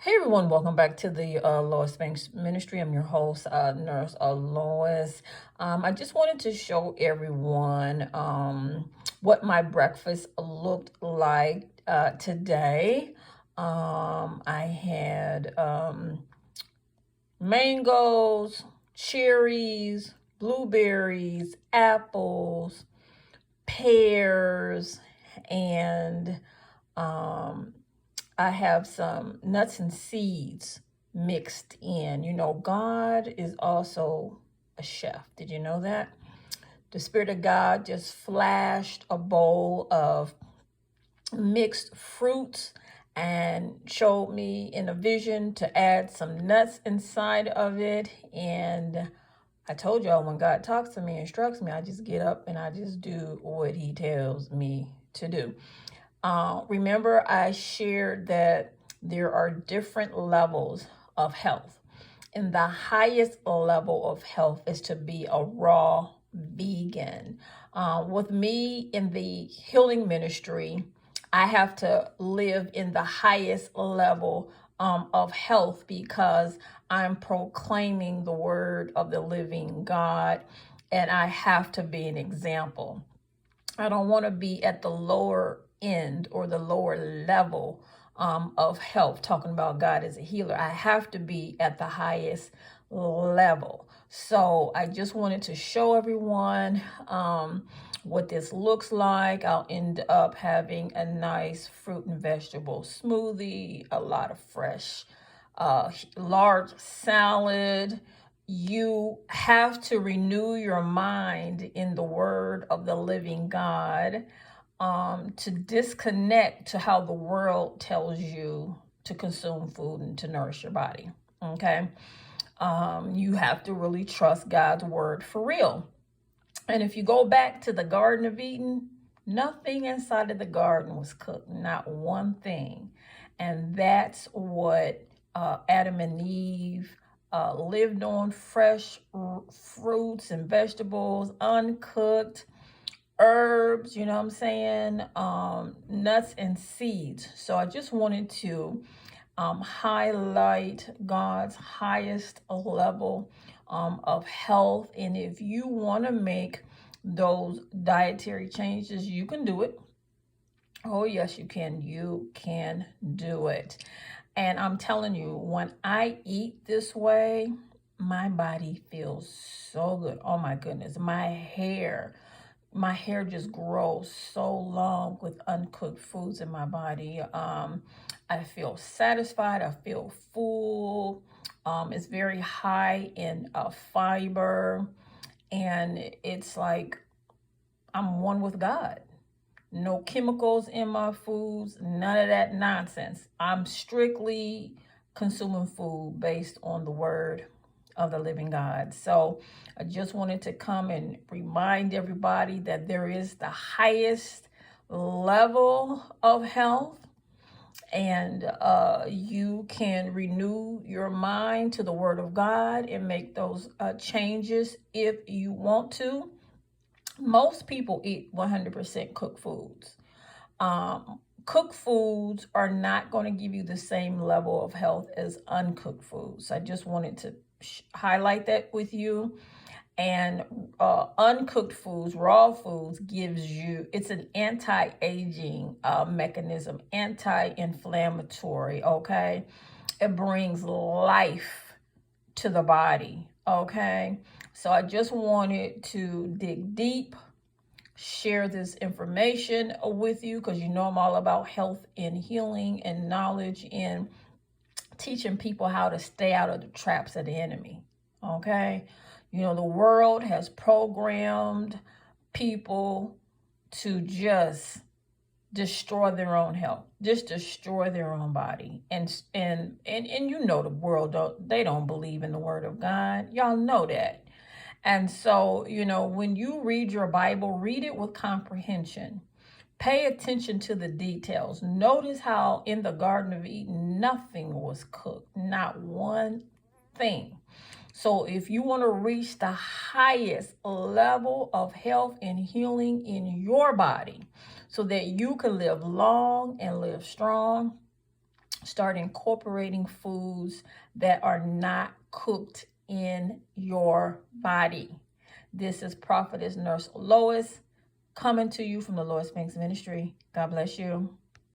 Hey everyone, welcome back to the Lois Banks Ministry. I'm your host, Nurse Lois. I just wanted to show everyone what my breakfast looked like today. I had mangoes, cherries, blueberries, apples, pears, and um, I have some nuts and seeds mixed in. You know, God is also a chef. Did you know that? The Spirit of God just flashed a bowl of mixed fruits and showed me in a vision to add some nuts inside of it. And I told y'all, when God talks to me, instructs me, I just get up and I just do what He tells me to do. Remember, I shared that there are different levels of health. And the highest level of health is to be a raw vegan. With me in the healing ministry, I have to live in the highest level of health because I'm proclaiming the word of the living God, and I have to be an example. I don't want to be at the lower end or the lower level of health, talking about God as a healer. I have to be at the highest level. So I just wanted to show everyone what this looks like. I'll end up having a nice fruit and vegetable smoothie, a lot of fresh, large salad. You have to renew your mind in the word of the living God, to disconnect to how the world tells you to consume food and to nourish your body. Okay. You have to really trust God's word for real. And if you go back to the Garden of Eden, nothing inside of the garden was cooked, not one thing. And that's what Adam and Eve lived on: fresh fruits and vegetables, uncooked herbs, you know what I'm saying? Nuts and seeds. So I just wanted to highlight God's highest level of health. And if you want to make those dietary changes, you can do it. Oh, yes, you can. You can do it. And I'm telling you, when I eat this way, my body feels so good. Oh my goodness. My hair just grows so long with uncooked foods in my body. I feel satisfied. I feel full. It's very high in fiber, and it's like I'm one with God. No chemicals in my foods, none of that nonsense. I'm strictly consuming food based on the word of the living God. So I just wanted to come and remind everybody that there is the highest level of health, and you can renew your mind to the word of God and make those changes if you want to. Most people eat 100% cooked foods. Cooked foods are not going to give you the same level of health as uncooked foods. I just wanted to highlight that with you. And uncooked foods, raw foods, it's an anti-aging mechanism, anti-inflammatory, okay? It brings life to the body, okay? So I just wanted to dig deep, share this information with you, because you know I'm all about health and healing and knowledge and teaching people how to stay out of the traps of the enemy. Okay. You know, the world has programmed people to just destroy their own health, just destroy their own body. And you know, the world don't believe in the word of God. Y'all know that. And so, you know, when you read your Bible, read it with comprehension. Pay attention to the details. Notice how in the Garden of Eden, nothing was cooked, not one thing. So if you want to reach the highest level of health and healing in your body so that you can live long and live strong, Start incorporating foods that are not cooked in your body. This is Prophetess Nurse Lois coming to you from the Lois Banks Ministry. God bless you.